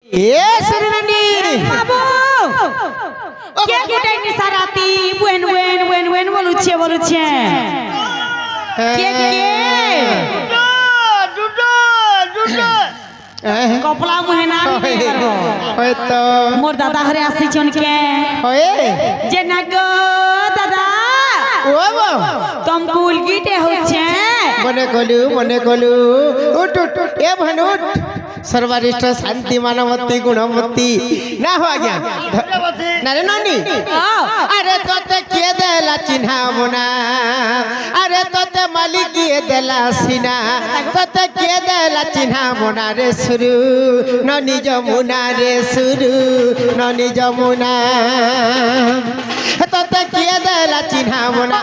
ए सुरननी बाबू क्या गुटाई नि साराती वेन बोलुछे के जुडो कपला मुहेना होय तो मोर दादा घरे आसी छन के होय जे ना गो दादा ओ तुम कुल गीटे होछे मने कोलू उठ ए भनुट सर्वरिष्ठ शांति मानवती गुणवती ना हो आज्ञा नारे नानी अरे तोते किए देला चिन्हा मुना अरे तोते मालिक किए देला सीना तोते किए देला चिन्हा मुना रे सुरु ननी जमुना रे सुरु ननी जमुना तोते किए देला चिन्हा मुना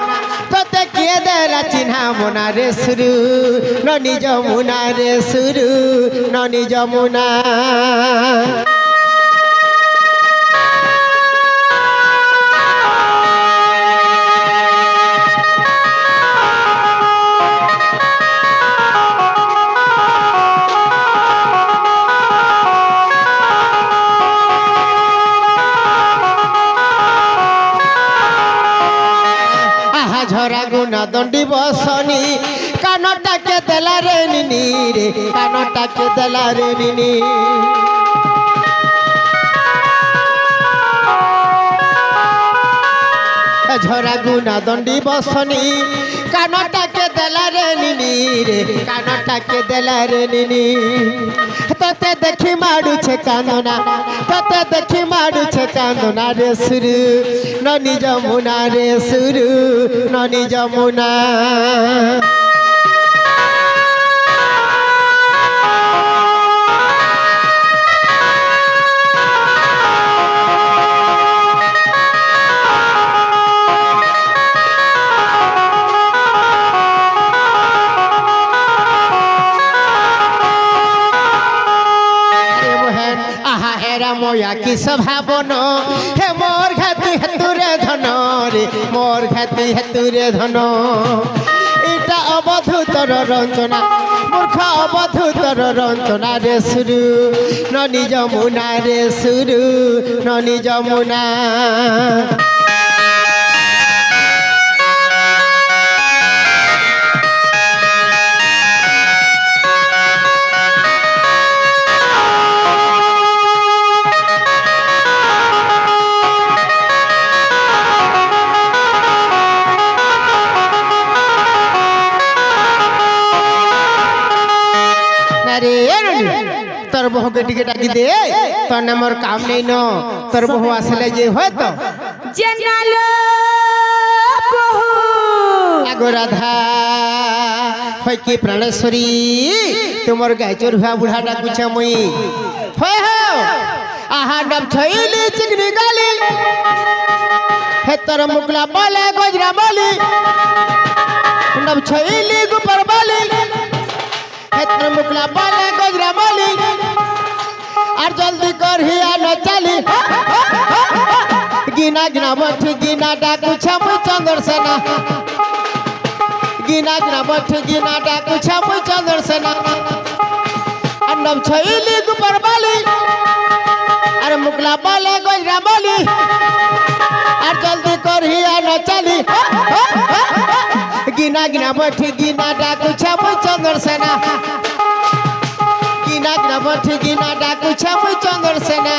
तोते किए देला चिन्हा मुना रे सुरु ननी जमुना रे सुरु ननी जमुना झरा गुना दंडी बसनी कानटा के देला रे निनी रे कानटा के देला रे निनी झरा गुना दंडी बसनी कानटा के देला रे निनी रे कानटा के देला रे निनी तोते देखी माडू छे कांदना तोते देखी माडू छे कांदना रे सुरु ननी जमुना रे सुरु ननी जमुना मोया की सभावन हे मोर घाती हेतुरे धन रे मोर घाती हेतुरे धन इटा अवधूतर रंजना मूर्ख अवधूतर रंजना रे सुरु ननी जमुना रे सुरु ननी जमुना तोर बहु के टिकट आकी दे तने मोर काम नहीं न तोर बहु आसले जे होय तो जनालो बहु आगो राधा होय की प्राणेश्वरी तुमर गायचोर हुआ बुढ़ा डाकू छ मुई होय हो आहा नब छैली चिकनी गाली हे तोर मुकला बोले गोजरा बोली नब छैली गुपर बोली हे तोर मुकला बोले गोजरा बोली और जल्दी कर ही आना चली गिना गिना मठ गिना डाकू छमुई चंद्र सेना गिना गिना मठ गिना डाकू छमुई चंद्र सेना अन्नम छैली गुपर बाली अरे मुकला बोले गोजरा बोली और जल्दी कर ही आना चली गिना गिना मठ गिना डाकू छमुई चंद्र सेना गिना गिना मठ गिना डाकू छमुई चंद्र सेना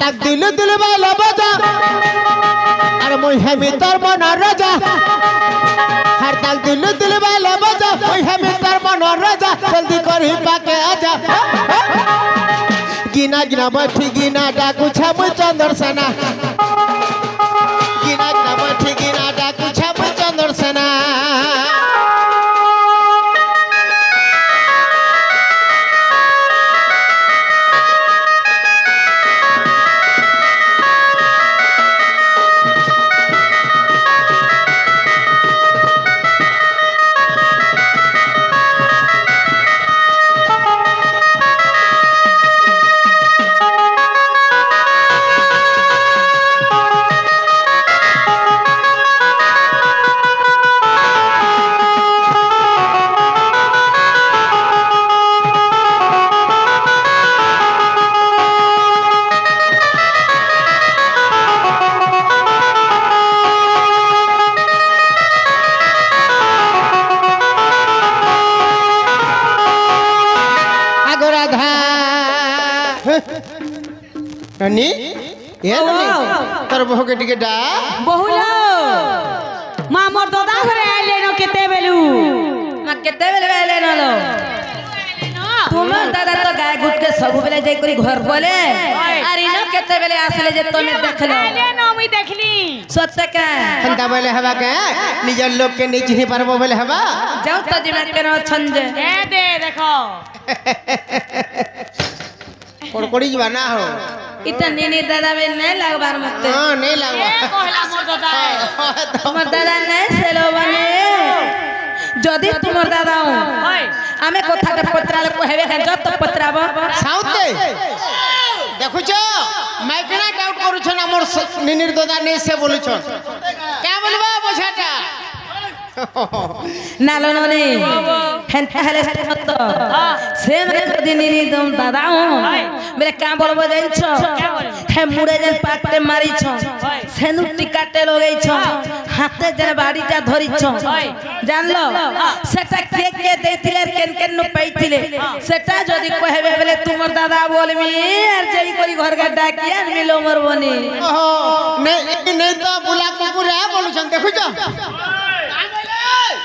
হারটাক দিলু দিল বালা বাজা আর মই হেমি তোর মন রাজা হারটাক দিলু দিল বালা বাজা মই হেমি তোর মন রাজা জলদি করি পাকে আজা গিনা গিনা বঠি গিনা ডাকুছা মই চন্দর সেনা গিনা গিনা বঠি গিনা ডাকুছা মই চন্দর সেনা রানী এ রানী তোর বহুকে টিকে ডা বহুল মা মোর দাদা ঘরে আইলে ন কেতে বেলু মা কেতে বেলে বেলে নলো তোমার দাদা তো গায়ে গুটকে সবু বেলে যাই করি ঘর বলে আর ইনো কেতে বেলে আসলে যে তুমি দেখলো আইলে ন আমি দেখলি সত্য কা হন্তা বলে হবা কে নিজের লোককে নেই চিনি পারবো বলে হবা যাও তো দিমা কেন ছঞ্জে এ দে দেখো কড়কড়ি যা না হো ইটা নিনি দাদা বে নাই লাগবার মতে हां नहीं लगवा এ কহলা মোর দাদা তোমার দাদা নাই সেলো বনে যদি তোমার দাদা হয় আমি কথাটা পত্রালে কইবে কেন যত পত্রাব সাউতে দেখুছ মাইকনা ডাউট করুছন আমর নিনির দাদা নেই সে বলুছন কে বলবা বোঝাটা নালো ননি হেন তাহলে সত্য সে মানে যদি নিনি দম দাদা বলে কা বলবো জানছ হে মুড়ে যেন পাটে মারিছ সেনু টিকাটে লগাইছ হাতে যেন বাড়িটা ধরিছ জানলো সেটা কে কে দেইছিলে কেন কেন নু পাইছিলে সেটা যদি কইবে বলে তোমার দাদা বলবি আর যেই করি ঘরকে ডাকি আর মিলো মোর বনি ओहो नहीं नहीं तो बुला कुकुर है बोलुछन देखुछ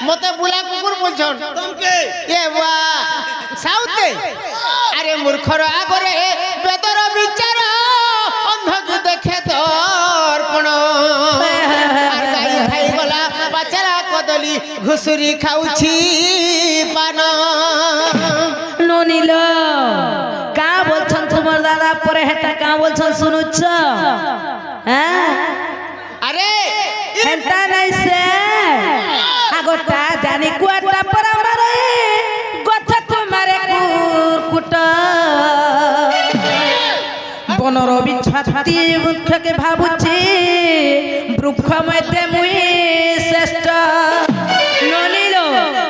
मते बुला कुकुर बोलछन तुमके ए वा साउते अरे मूर्खर आगरे बेदर विचार अंध की देखे दर्पण আর গাই খাই গলা বাচারা কদলি ঘুসুরি খাউছি পান ননিল কা বলছন তোমার দাদা পরে হেটা কা বলছন শুনুছ হ্যাঁ अरे হেটা নাই সে আগটা জানি কুয়াটা পর আমার কথা তোমারে কুরকুট বনর বিছাতি মুখকে ভাবুছি বৃক্ষ মধ্যে মুই শ্রেষ্ঠ ননিল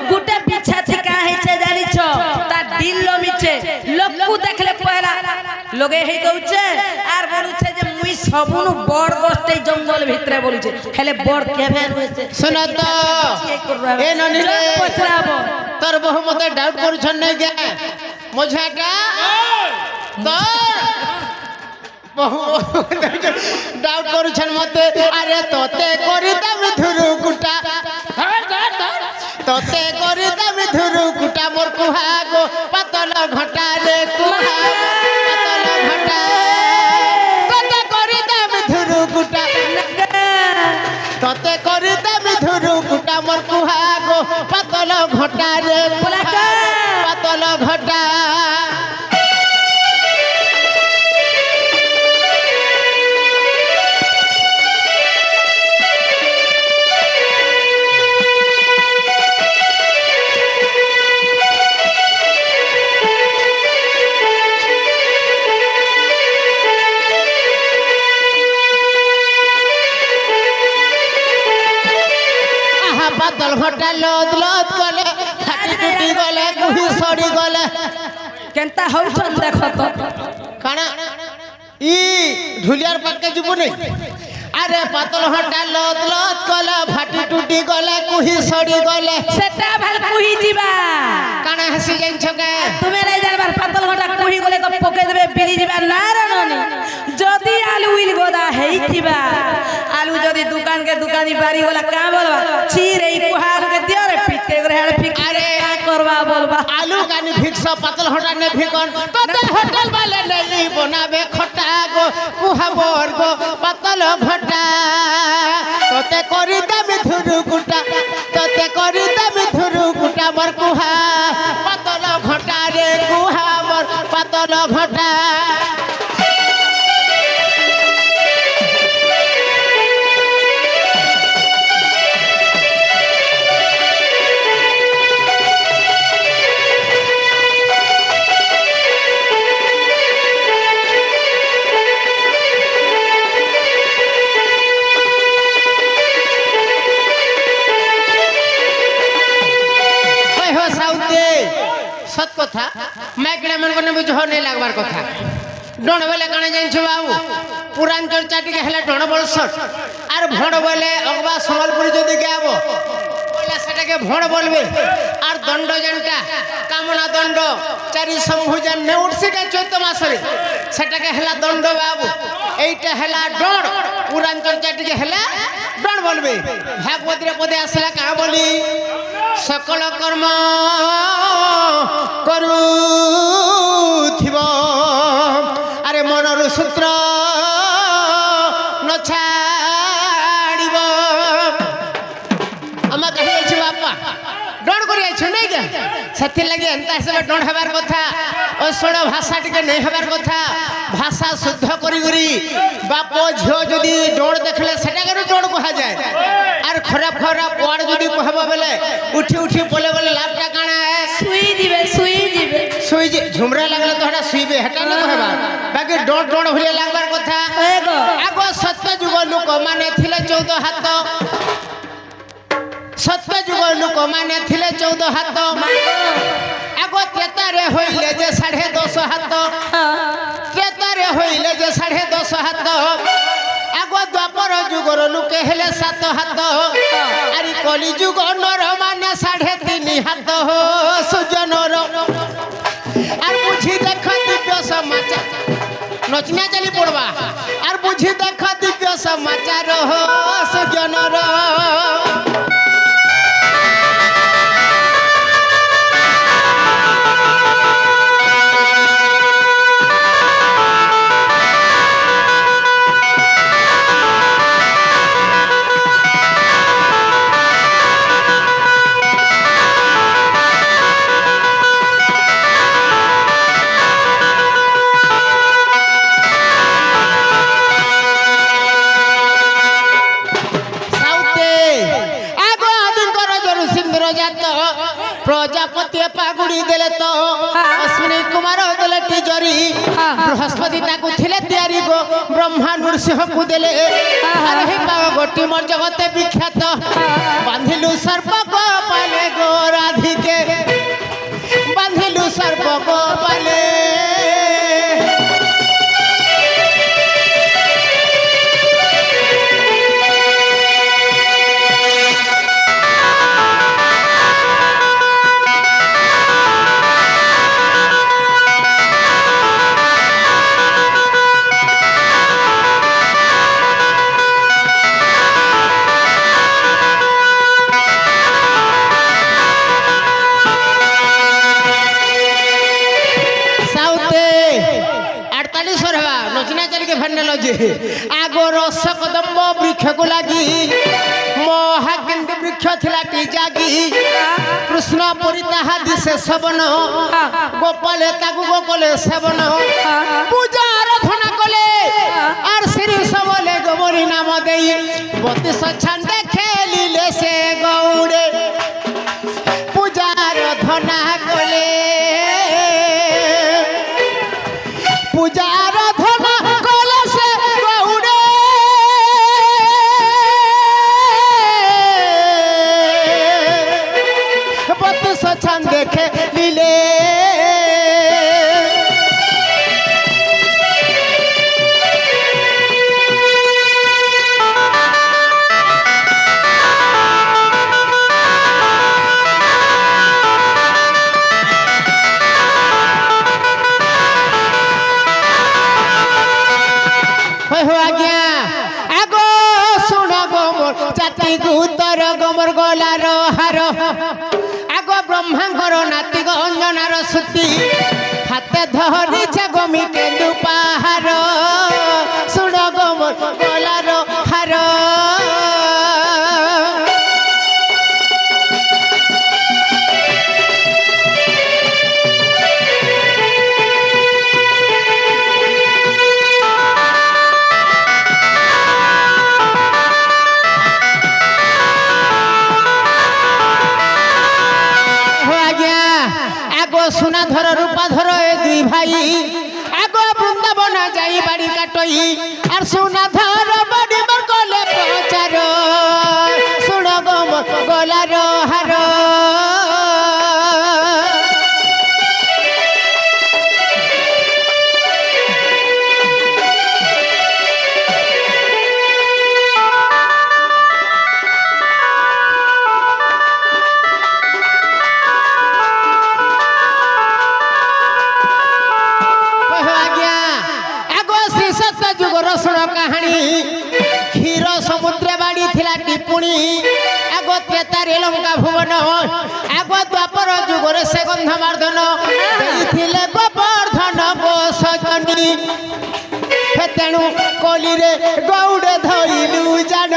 গুটা পিছা থেকে হইছে জানিছ তার দিল মিছে লোকু দেখলে পয়লা লগে হেই দউছে আর বলুছে যে মুই সবুন বড় গস্তে জঙ্গল ভিতরে বলুছে হেলে বড় কেভেন হইছে सुना तो ए ननिले পচরাবো তোর বহু মতে ডাউট করছন নাই গে মঝাটা তোর বহু ডাউট করছন মতে আরে তোতে করি দামি ধুরু কুটা তোতে করি দামি ধুরু কুটা মোর কুহা গো পাতল ঘটা রে কুহা পাতল ঘটা তোতে করি দামি ধুরু কুটা তোতে করি দামি ধুরু কুটা মোর কুহা গো পাতল ঘটা রে কুহা পাতল ঘটা পাতল ঘটা লদ লদ গলে ফাটি টুটি গলে কুহি সড়ি গলে কেনতা হউছন দেখো তো কানা ই ঢুলিয়ার পাকে ଯିବୁ নাই আরে পাতল ঘটা লদ লদ গলে ফাটি টুটি গলে কুহি সড়ি গলে সেটা ভাল কুহি দিবা কানা হাসি যাইছ কে তুমি নাই জানবার পাতল ঘটা কুহি গলে তো পকে দেবে বিড়ি দিবা না রে ননি যদি ହେଇଥିବା आलू जदी दुकान के दुकानी बारी वाला का बोलबा छी रे कुहा आलू के दियो रे पिटे करे हेड फिक अरे का करबा बोलबा आलू का नहीं फिक्स पतल होटा नहीं फिकन तो होटल वाले नहीं बनावे खटा गो कुहा बोर गो पतल घटा तोते करी दमी धुरु गुटा तोते करी दमी धुरु गुटा मोर कुहा पतल घटा रे कुहा मोर पतल घटा सत कथा मैं किड़ा मन को बुझ नहीं लागबार कथा डण बेले काने जाइछ बाबू पुरान चर्चा टिके हेले डण बोलसट आर भण बोले अगवा संबलपुर जदी गाबो बोले सेटा के भण बोलबे आर दंड जनटा कामना दंड चारि संभुजन ने उठसे के चैत मास रे सेटा के हेला दंड बाबू एइटा हेला डण पुरान चर्चा टिके हेला डण बोलबे भागवत रे पदे आसला का बोली सकल कर्म करूथिब अरे मनर सूत्र न छाड़िब आम कही बापा डण कर नहीं क्या से लगे एंता हिसाब डण हबार कथा अषोड़ भाषा टिके नहीं हबार कथा भाषा शुद्ध करी बाप झील जदि डण देखले सेटा डण कह जाए आर खराब खराब वार्ड जदि कहब बेले उठी उठी बोले बोले लाभटा काना सुई झुमरा लगले तो हटा सुईबे हटा न कहबा बाकी डण डण भलिया लागबार कथा आगो सत्य जुग लोक माने थिले 14 हाथ सत्य जुग लोक माने थिले 14 हाथ आगो त्रेतारे होइले जे 10.5 हाथ त्रेतारे होइले जे 10.5 हाथ आगो द्वापर जुगर लोके हेले 7 हाथ आरी कली जुग नर माने 3.5 हाथ हो सुजनर आर बुझी देख दिव्य समाचार नचना चली पड़वा आर बुझी देख दिव्य समाचार हो सुजनर प्रजापति पागुड़ी देले तो अश्विनी कुमार देले टिजरी बृहस्पति ताकू थिले तैयारी गो ब्रह्मा नृसिंह को देले अरे हे गोटी मोर जगते विख्यात बांधिलु सर्प को पाले गो राधिके बांधिलु सर्प को पाले आगो रस कदम्ब वृक्ष को लगी महाकेन्द्र वृक्ष थिला जागी कृष्ण परिताहा दिशे सवन गोपाले ताकू गोकले सेवन पूजा आराधना कले आर श्री सबले गोमरी नाम देई 32 छंद खेलिले से गौड़े पूजा आराधना कले पूजा आराधना कले से गौड़े छंद देखे लीले हो आज्ञा আগো শুণ গোমর জাতি গুতর গোমর গলার হার আগো ব্রহ্মাঙ্কর নাতি অঞ্জনার সুতি হাতে ধরিছে গমি কেন্দু পাহাড় শুণ গোমর গলার হার সোনাধর রূপাধর এ দুই ভাই আগো বৃন্দাবন যাই বাড়ি কাটই আর সোনাধর বাড়ি মোর কলে প্রচার শুণ গো মোর গলার হার কাহানি ক্ষীর সমুদ্রে বাড়ি থিলা টিপুণী আগ ত্রেতারে লঙ্কা ভুবন আগ দ্বাপর যুগরে সে গন্ধমার্দন ଥିଲେ গোবর্ধন গো সজনী তেণু কলিরে গৌড়ে ধরিলু জান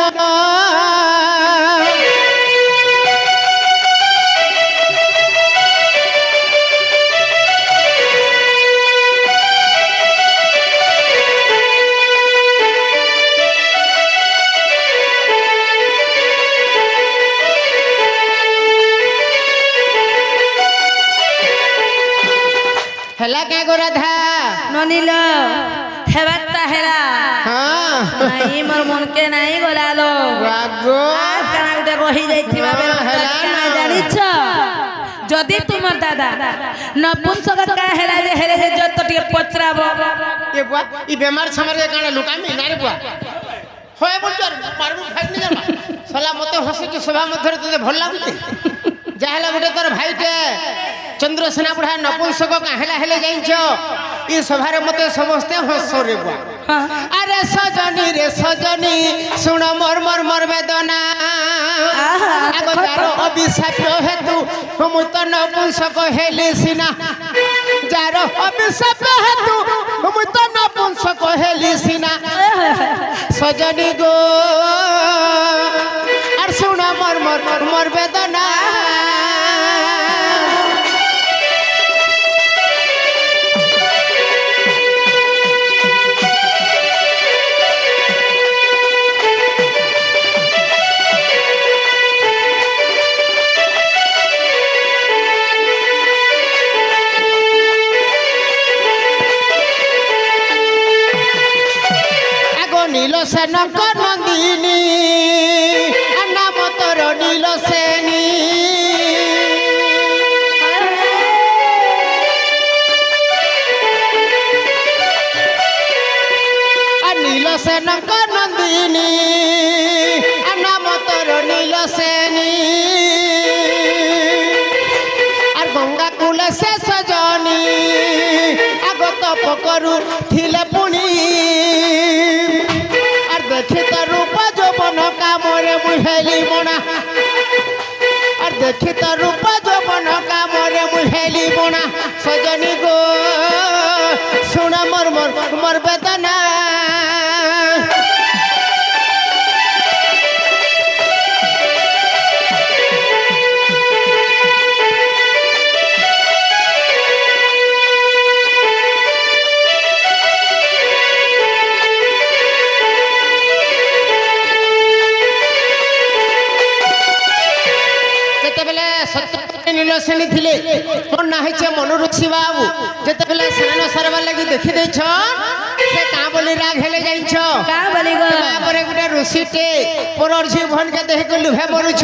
হেলা কে গো রাধা ননিল হেবারটা হেলা হ্যাঁ নাই মোর মনকে নাই গলালো রাগো আর কানা গুটে রহি যাইতিবা বেলা কানা জানিছ যদি তোমার দাদা নপুংসক কা হেলা যে হেলে হে যত টিকে পচরাব এ বুয়া ই বেমার ছামারে কানে লুকামি না রে বুয়া হয় বলছ পারবু ফাইনি জামা সলা মতে হসিছি সভা মধ্যে তোতে ভাল লাগুছে যাহলে গুটে তোর ভাইতে চন্দ্রসেনা বুড়া নপুংসক কাহেলা হেলে যাইছ ই সভার মতে সমস্তে হস রে বুয়া আরে সজনী শুণ মোর মোর মোর বেদনা আগ যার অভিশাপ হেতু মুই তো নপুংসক হেলি সিনা যার অভিশাপ হেতু মুই তো নপুংসক হেলি সিনা সজনী গো আর শুণ মোর মোর মোর বেদনা নীল সেনক নন্দিনী নাম তোর নীল সেনী নীল সেনক নন্দিনী নাম তোর নীল সেনী আর গঙ্গা কূলে সে সজনী আগত পকরু থিলে পুনি দেখি তার রূপ যৌবন কামরে মুই হেলি বোনা আর দেখি তার রূপ যৌবন কামরে মুই হেলি বোনা সজনী গো শুণ মোর মোর মোর বেদনা নীলসেনী থিলে মোর না হয়েছে মনোরুচি বাবু যেতবেলে স্নান সরবার লাগি দেখি দেছ সে কাঁ বলি রাগ হেলে যাইছ কা বলি গো তারপরে গোটে ঋষিতে পরর জীবনকে দেখি লুভে মরুছ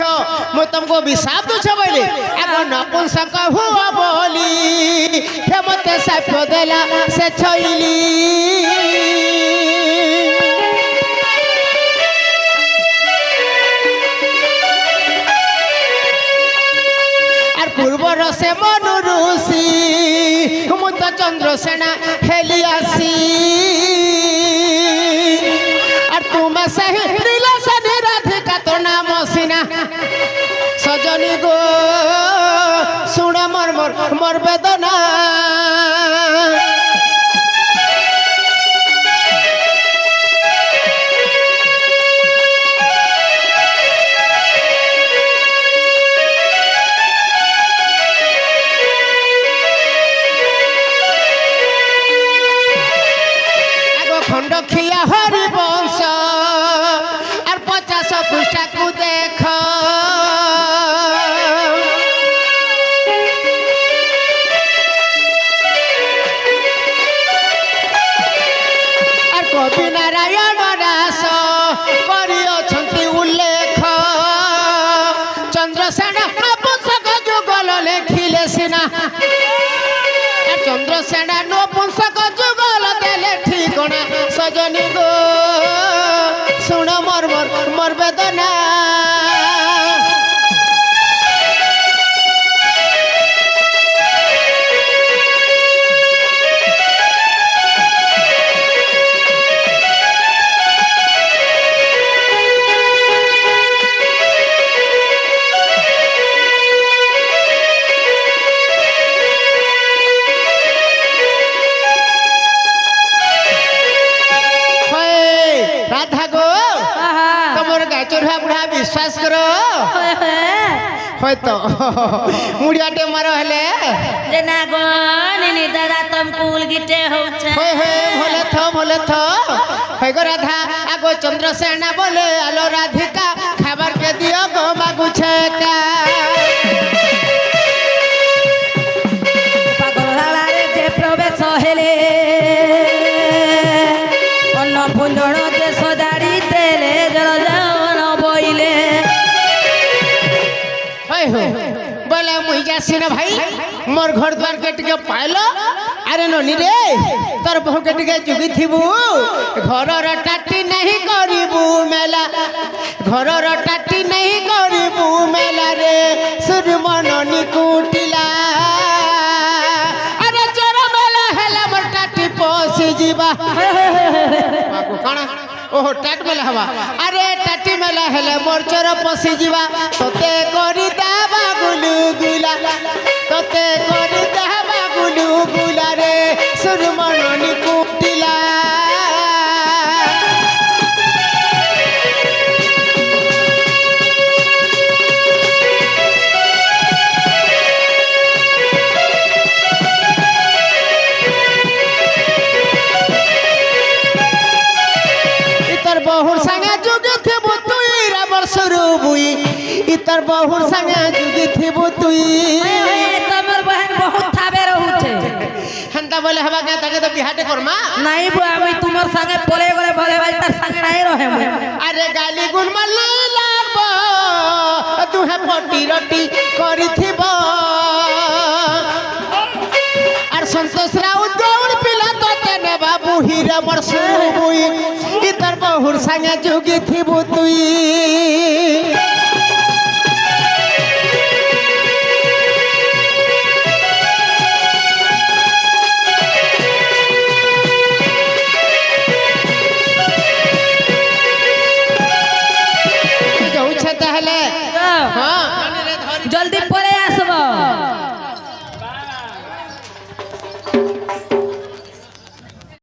মু তোমাকে অভিশাপ দুছ বলি এখন নপুংসক হুয়া বলি হে মতে সাপ দেলা সে ছইলি পূর্বর সে মনু ঋষি মুই তো চন্দ্রসেনা হেলি আসি আর তুমি सही दिल सनी राधिका तो नाम सीना सजनी गो सुन मोर मोर मोर वेदना खंडखिया हरि वंश और 50 पृष्ठा को देख और कवि नारायण दास करियछंती उल्लेख चंद्रसेन नपुंसक जुगल लेखिले सिना चंद्रसेन नपुंसक जुगल देले ठिकଣା सजनी गो सुन मोर मोर मोर वेदना राधा गो तुमर गाचोरा बुढ़ा विश्वास करो होय तो मुड़ियाटे मारो हेले जेना गो निनी दादा तुम कुल गिटे होछ होय भोले थो होय गो राधा आगो चंद्रसेना बोले आलो राधिका खबर के दियो गो मागु छका पागल लारे जे प्रवेश हेले अन्न भुंजण जे सजाड़ी देले जल जावन बइले होय हो बोले मुई जासी ना भाई मोर घर द्वार के टिके पाइलो अरे ननी रे तोर बहु के टिके जुगी थिबू घर र टाटी नहीं करिबू मेला घर र टाटी नहीं करिबू मेला रे सुरमननी कुटिला अरे चोर मेला हेला मोर टाटी पोसी जीवा बाबू काना ओहो टाट मेला हवा अरे टाटी मेला हेले मोर चोर पोसी जीवा तोते करी दाबा गुलु गुला तोते करी दाबा गुलु गुला रे सुरमननी कुटिला बहुर संगे जुगी थिबु तुई राबर सुरुबुई इतर बहुर संगे जुगी थिबु तुई तमर बहन बहुत थाबे रहउछे हंता बोले हवा के तके तो बिहाटे करमा नहीं बुआ मैं तुमर संगे पले गले भले भाई तार संगे नहीं रहे मैं अरे गाली गुण मल्ला लागबो तू है पटी रोटी करी थिबो और संतोष राउ दौड़ पिला तो तेने बाबू हीरा मोर सुरुबुई इतर बहुर संगे जुगी थिबु तुई जल्दी पले